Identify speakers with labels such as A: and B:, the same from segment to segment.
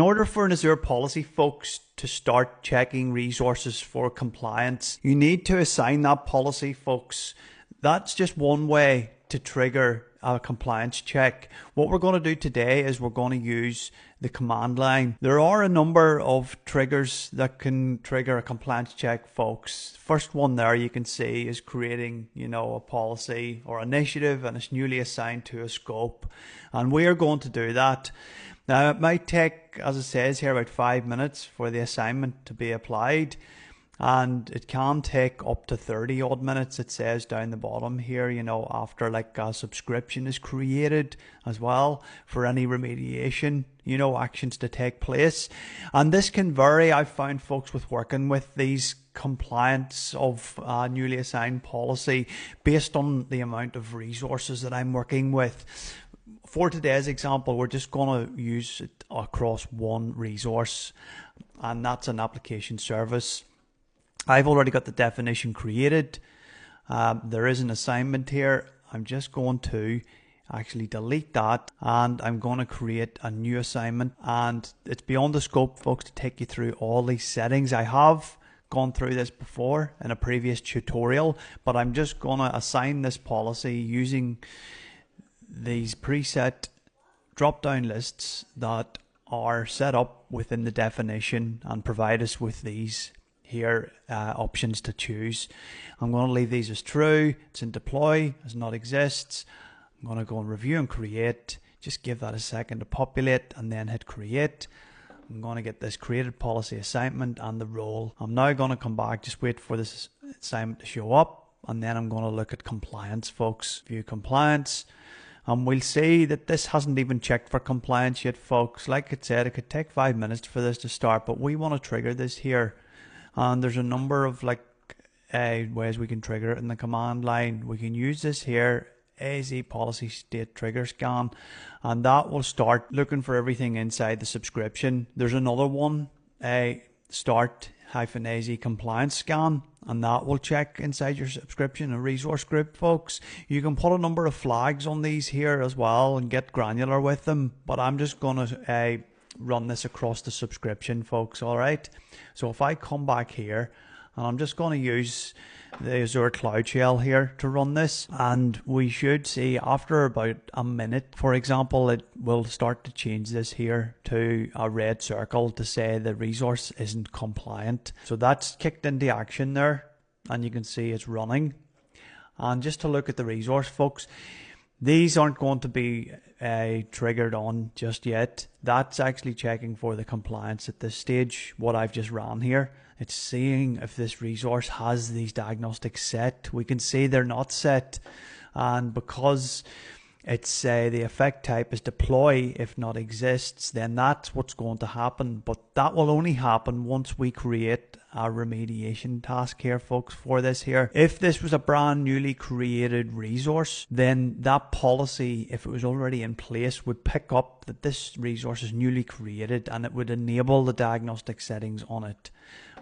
A: In order for an Azure policy folks to start checking resources for compliance, you need to assign that policy folks. That's just one way to trigger a compliance check. What we're going to do today is we're going to use the command line. There are a number of triggers that can trigger a compliance check folks. First one there you can see is creating, a policy or initiative, and it's newly assigned to a scope, and we are going to do that. Now it might take, as it says here, about 5 minutes for the assignment to be applied, and it can take up to 30 odd minutes. It says down the bottom here, after like a subscription is created as well, for any remediation, actions to take place. And this can vary, I've found folks, with working with these compliance of newly assigned policy based on the amount of resources that I'm working with. For today's example, we're just going to use it across one resource, and that's an application service. I've already got the definition created. There is an assignment here. I'm just going to actually delete that, and I'm going to create a new assignment. And it's beyond the scope, folks, to take you through all these settings. I have gone through this before in a previous tutorial, but I'm just going to assign this policy using these preset drop-down lists that are set up within the definition and provide us with these here options to choose. I'm going to leave these as true. It's in deploy as not exists. I'm going to go and review and create. Just give that a second to populate and then hit create. I'm going to get this created policy assignment and the role. I'm now going to come back, just wait for this assignment to show up, and then I'm going to look at compliance folks. View compliance. And we'll see that this hasn't even checked for compliance yet folks. Like it said, it could take 5 minutes for this to start, but we want to trigger this here. And there's a number of ways we can trigger it in the command line. We can use this here, AZ policy state trigger scan, and that will start looking for everything inside the subscription. There's another one, a start-AZ compliance scan, and that will check inside your subscription and resource group folks. You can put a number of flags on these here as well and get granular with them, but I'm just going to run this across the subscription folks. All right, so if I come back here, and I'm just going to use the Azure Cloud Shell here to run this, and we should see after about a minute, for example, it will start to change this here to a red circle to say the resource isn't compliant. So that's kicked into action there, and you can see it's running. And just to look at the resource folks, these aren't going to be triggered on just yet. That's actually checking for the compliance at this stage. What I've just ran here, it's seeing if this resource has these diagnostics set. We can see they're not set, and because it's the effect type is deploy if not exists, then that's what's going to happen. But that will only happen once we create a remediation task here folks for this here. If this was a brand newly created resource, then that policy, if it was already in place, would pick up that this resource is newly created, and it would enable the diagnostic settings on it.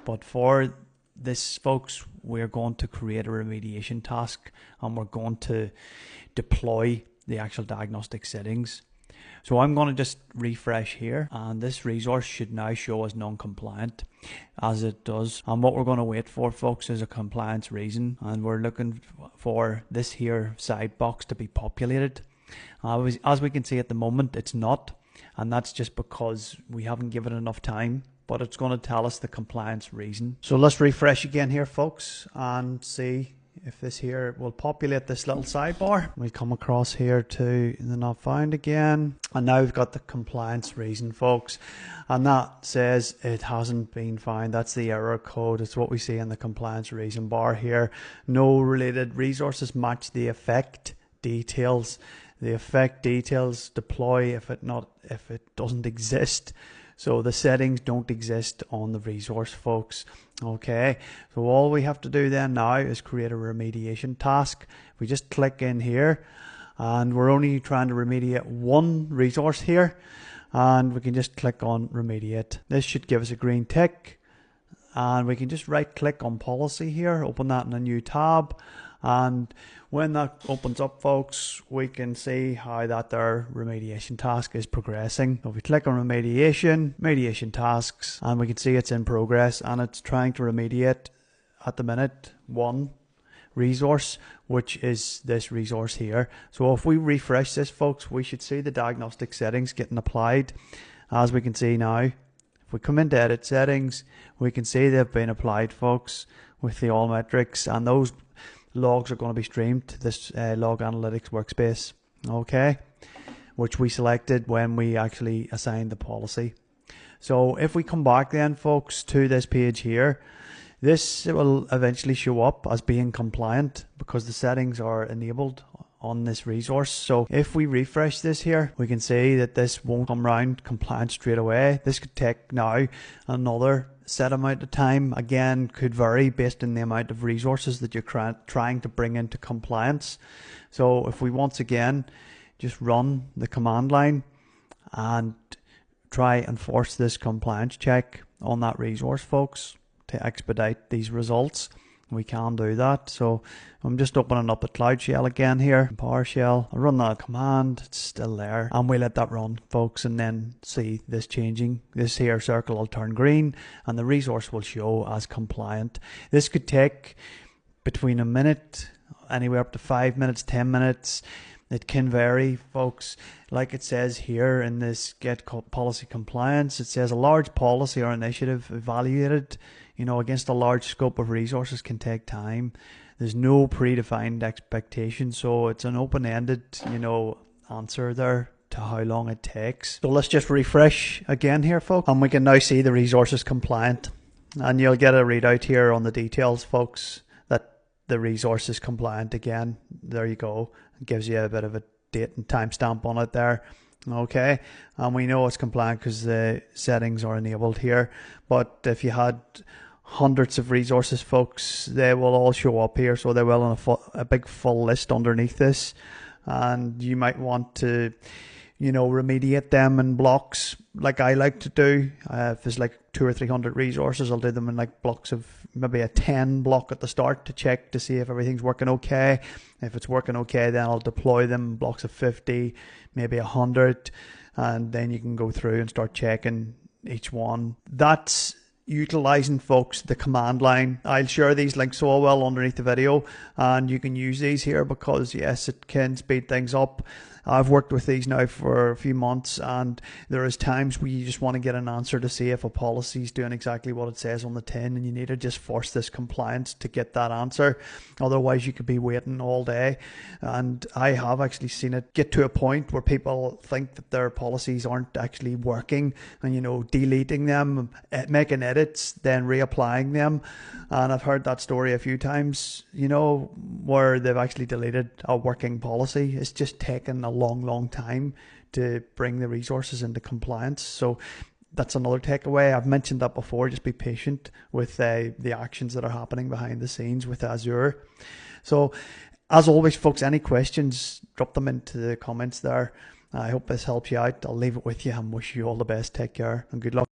A: But for this folks, we're going to create a remediation task, and we're going to deploy the actual diagnostic settings. So I'm going to just refresh here, and this resource should now show as non-compliant, as it does. And what we're going to wait for folks is a compliance reason, and we're looking for this here side box to be populated. As we can see at the moment, it's not, and that's just because we haven't given enough time, but it's going to tell us the compliance reason. So let's refresh again here folks and see if this here will populate this little sidebar. We come across here to the not found again, and now we've got the compliance reason folks, and that says it hasn't been found. That's the error code. It's what we see in the compliance reason bar here. No related resources match the effect details. The effect details deploy if it doesn't exist. So the settings don't exist on the resource folks. Okay, so all we have to do then now is create a remediation task. We just click in here, and we're only trying to remediate one resource here, and we can just click on remediate. This should give us a green tick, and we can just right click on policy here, open that in a new tab, and when that opens up, folks, we can see how that their remediation task is progressing. So if we click on remediation tasks, and we can see it's in progress, and it's trying to remediate at the minute one resource, which is this resource here. So if we refresh this, folks, we should see the diagnostic settings getting applied. As we can see now, if we come into edit settings, we can see they've been applied, folks, with the all metrics, and those logs are going to be streamed to this log analytics workspace, okay, which we selected when we actually assigned the policy. So if we come back then, folks, to this page here, this will eventually show up as being compliant because the settings are enabled on this resource. So if we refresh this here, we can see that this won't come around compliant straight away. This could take now another set amount of time. Again, could vary based on the amount of resources that you're trying to bring into compliance. So if we once again just run the command line and try and force this compliance check on that resource, folks, to expedite these results, we can do that. So I'm just opening up a Cloud Shell again here, PowerShell. I run that command, it's still there, and we let that run, folks, and then see this changing. This here circle will turn green and the resource will show as compliant. This could take between a minute, anywhere up to 5 minutes, 10 minutes. It can vary, folks. Like it says here in this get policy compliance, it says a large policy or initiative evaluated, against a large scope of resources can take time. There's no predefined expectation, so it's an open-ended, answer there to how long it takes. So let's just refresh again here, folks, and we can now see the resources compliant, and you'll get a readout here on the details, folks, that the resource is compliant again. There you go. It gives you a bit of a date and timestamp on it there. Okay, and we know it's compliant because the settings are enabled here. But if you had hundreds of resources, folks, they will all show up here. So they will on a big full list underneath this, and you might want to remediate them in blocks like I like to do. If there's like 200 or 300 resources, I'll do them in like blocks of maybe a 10 block at the start to check to see if everything's working okay. If it's working okay, then I'll deploy them in blocks of 50, maybe 100, and then you can go through and start checking each one. That's utilizing, folks, the command line. I'll share these links so well underneath the video, and you can use these here because yes, it can speed things up. I've worked with these now for a few months, and there is times where you just want to get an answer to see if a policy is doing exactly what it says on the tin, and you need to just force this compliance to get that answer. Otherwise you could be waiting all day. And I have actually seen it get to a point where people think that their policies aren't actually working, and deleting them, making edits, then reapplying them. And I've heard that story a few times, where they've actually deleted a working policy. It's just taken a long time to bring the resources into compliance. So that's another takeaway. I've mentioned that before. Just be patient with the actions that are happening behind the scenes with Azure. So as always, folks, any questions, drop them into the comments there. I hope this helps you out. I'll leave it with you and wish you all the best. Take care and good luck.